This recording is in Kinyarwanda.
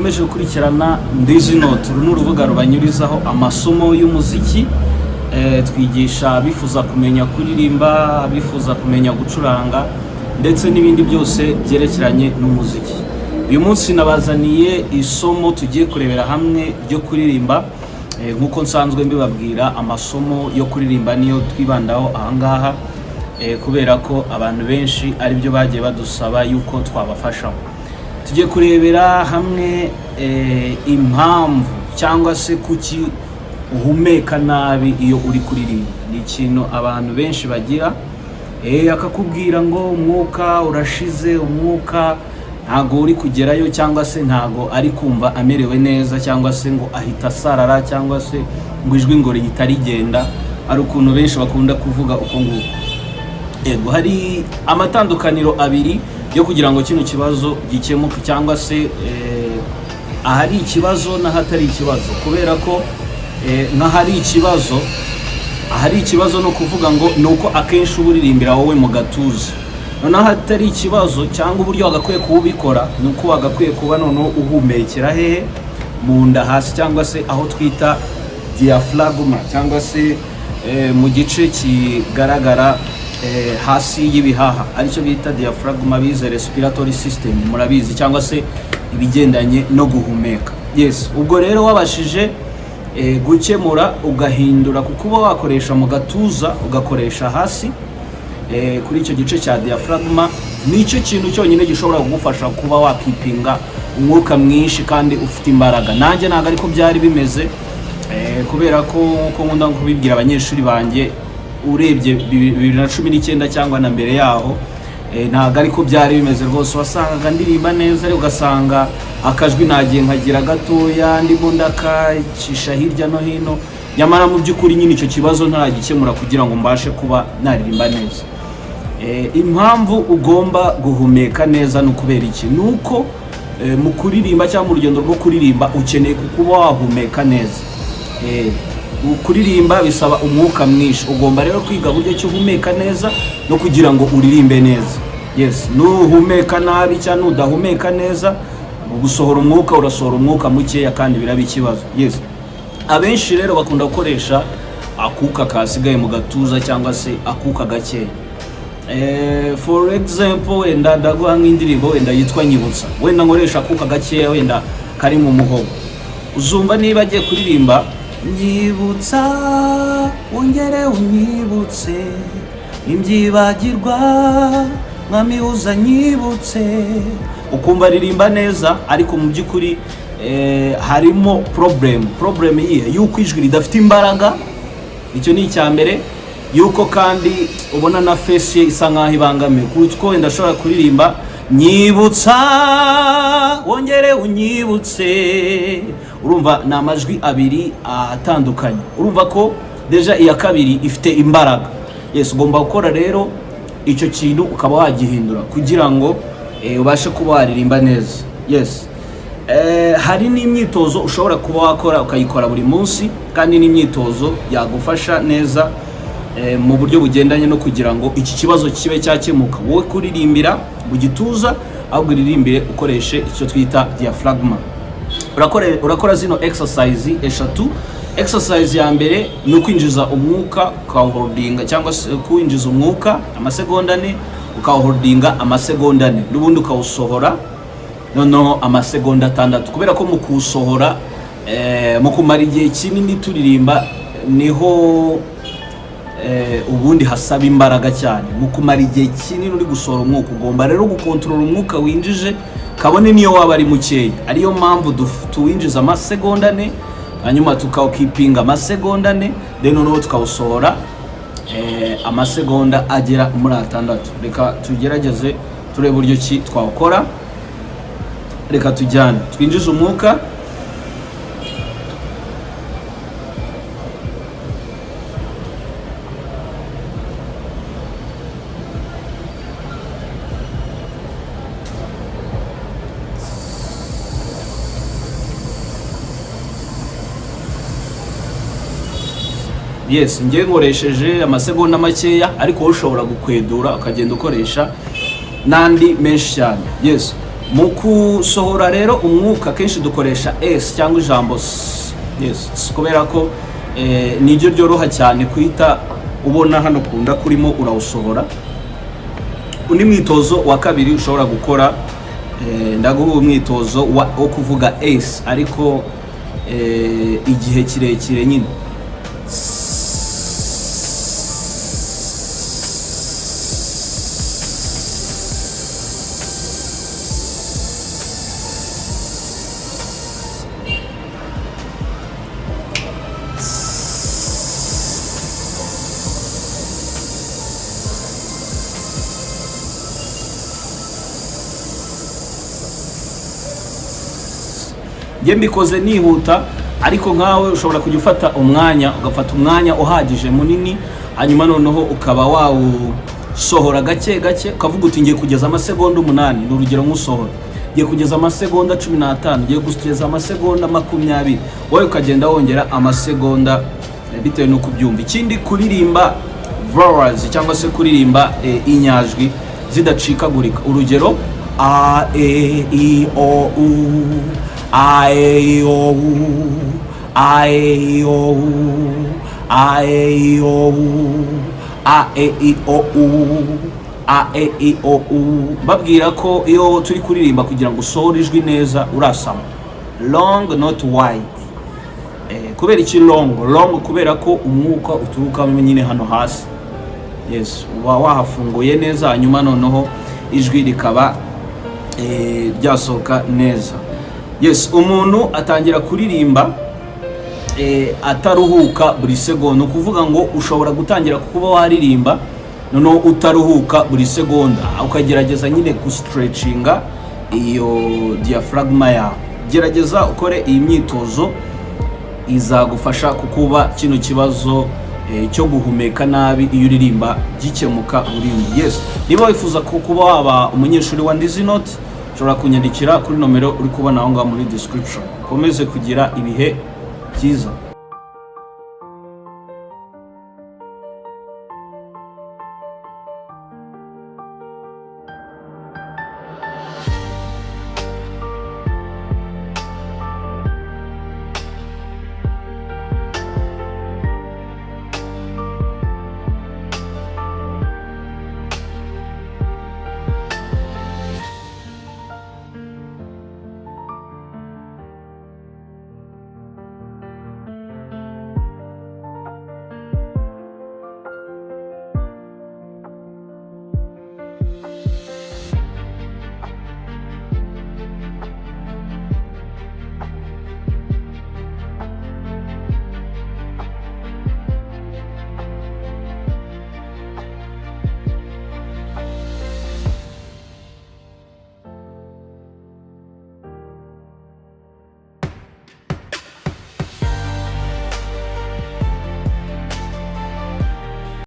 mukomeje gukurikirana Ndizi Note, uru ni urubuga rubanyurizaho amasomo y'umuziki. Twigisha bifuza kumenya kuririmba, bifuza kumenya gucuranga ndetse n'ibindi byose byerekeranye n'umuziki. Uyu munsi nabazaniye isomo tugiye kurebera hamwe ryo kuririmba. Nkuko nsanzwe mbibabwira, amasomo yo kuririmba niyo twibandaho ahangaha, kubera ko abantu benshi ari byo bagiye badusaba yuko twabafasha. Tugiye kurebera hamwe impamvu cyangwa se kuki uhumeka nabi iyo uri kuririmba. Ni ikintu abantu benshi bagira, akakubwira ngo umwuka urashize, umwuka ntago uri kugerayo, cyangwa se ntago ari kumva amerewe neza, cyangwa se ngo ahita sarara, cyangwa se ngo ijwi ngo rihita rigenda. Ari ukuntu benshi bakunda kuvuga uko nguko. Hari amatandukaniro abiri yo kugira ngo kino kibazo gikemuke, cyangwa se ahari ikibazo n'ahatari ikibazo. Kubera ko nk'ahari ikibazo, ahari ikibazo no kuvuga ngo nuko akenshi uburirimbira wowe mu gatuza. Noneho hatari ikibazo cyangwa uburyo wagakwiye kubikora nuko wagakwiye kuba noneho uhumekera hehe mu nda hasi, cyangwa se aho twita diaphragma, cyangwa se mu gice kigaragara hasi y'ibihaha, aricyo bita diaphragma, bize respiratory system murabizi, cyangwa se ibigendanye no guhumeka. Yes, ubwo rero wabashije gukemura ugahindura kuko wakoresha mu gatuza ugakoresha hasi kuri icyo gice cya diaphragma, nicyo kintu cyonyine gishobora kugufasha kuba wakipinga umwuka mwinshi kandi ufite imbaraga. Nanjye ntabwo ariko byari bimeze, kubera ko nkunda kubibwira abanyeshuri banjye, urebye 2019 cyangwa na mbere yaho, ntabwo ariko byari bimeze rwose. Wasangaga ndirimba neza ariko ugasanga akajwi nagiye nkagira gatoya, ndimo ndakacisha hirya no hino, nyamara mu by'ukuri nyine icyo kibazo ntaragikemura kugira ngo mbashe kuba naririmba neza. Impamvu ugomba guhumeka neza ni ukubera iki? Nuko mu kuririmba cyangwa mu rugendo rwo kuririmba ukeneye kuba wahumeka neza. Kuririmba bisaba umwuka mwinshi, ugomba rero kwiga buryo cyo uhumeka neza no kugira ngo uririmbe neza. Yes, nuhumeka nabi cyangwa udahumeka neza, gusohora umwuka urasohora umwuka mukeya kandi biraba ikibazo. Yes, abenshi rero bakunda gukoresha akuka kasigaye mu gatuza cyangwa se akuka gakeya. For example, wenda ndaguha nk'indirimbo wenda yitwa Nyibutsa, wenda nkoresha akuka gakeya wenda kari mu muhogo. Uzumva niba agiye kuririmba nyibutsa, wongere unyibutse imbyibagirwa, mwami uza nyibutse, ukumva aririmba neza, ariko mu by'ukuri harimo problem yihe yuko ijwi ridafite imbaraga. Icyo ni icya mbere, yuko kandi ubona na face ye isa nkaho ibangamiye, kuko wenda ashobora kuririmba nyibutsa, wongere unyibutse, urumva ni amajwi abiri atandukanye. Urumva ko deja iya kabiri ifite imbaraga. Yes, ugomba gukora rero icyo kintu ukaba wagihindura kugira ngo ubashe kuba waririmba neza. Yes, hari n'imyitozo ushobora kuba wakora ukayikora buri munsi, kandi n'imyitozo yagufasha neza mu buryo bugendanye no kugira ngo iki kibazo kibe cyakemuka. Wowe kuririmbira mu gituza, ahubwo uririmbire ukoreshe icyo twita diaphragma. Urakora zino exercise eshatu. Exercise ya mbere ni ukwinjiza umwuka ukawuholdinga, cyangwa se kwinjiza umwuka amasegonda 4 ukawuholdinga amasegonda 4, n'ubundi ukawusohora noneho amasegonda 6. Kubera ko mu kusohora mu kumara igihe kinini turirimba niho ubundi hasaba imbaraga cyane. Mu kumara igihe kinini uri gusohora umwuka, ugomba rero gukontrola umwuka winjije, kabone niyo waba ari mukeya. Ariyo mpamvu tuwinjiza amasegonda 4, hanyuma tukawukipinga amasegonda 4, then noneho tukawusohora amasegonda agera muri 6. Reka tugerageze turebe uburyo ki twawukora. Reka tujyane, twinjize umwuka, yes, ngiye nkoresheje amasegonda makeya, ariko ushobora gukwedura ukagenda ukoresha nandi menshi cyane. Yes, Mu kusohora rero umwuka kenshi dukoresha S cyangwa ijambo S. Yes, kubera ko niryo ryoroha cyane kuhita ubona hano kunda kurimo urawusohora. Undi mwitozo wa kabiri ushobora gukora, ndaguha umwitozo wo kuvuga S ariko igihe kirekire nyine. Nge mbikoze nihuta, ariko nkawe ushobora kujya ufata umwanya uhagije munini, hanyuma noneho ukaba wawusohora gake gake, ukavuga uti ngiye kugeza amasegonda 8, ni urugero nk'usohora ngiye kugeza amasegonda 15, ngiye kugeza amasegonda 20, wowe ukagenda wongera amasegonda bitewe n'uko ubyumva. Ikindi kuririmba vowels cyangwa se kuririmba inyajwi zidacikagurika, urugero a e i o u, a e o u, a e o u, a e o u, a e i o u, a e i o u. Babwira ko iyo turi kuririmba kugira ngo usohore ijwi neza urasama, long not wide. Kubera iki long kubera ko umwuka uturuka nyine hano hasi. Yes, wahafunguye neza, hanyuma noneho ijwi rikaba ryasohoka neza. Yes, umuntu atangira kuririmba ataruhuka buri segonda, kuvuga ngo ushobora gutangira kuba waririmba noneho utaruhuka buri segonda, ukagerageza nyine gustretchinga iyo diaphragma yawe. Gerageza ukore iyi myitozo, izagufasha kukuba kino kibazo cyo guhumeka nabi iyo uririmba gikemuka burundu. Yes, niba wifuza kuba waba umunyeshuri wa Ndizi Note, ushobora kunyandikira kuri nomero uri kubona aho ngaho muri description. Komeze kugira ibihe byiza.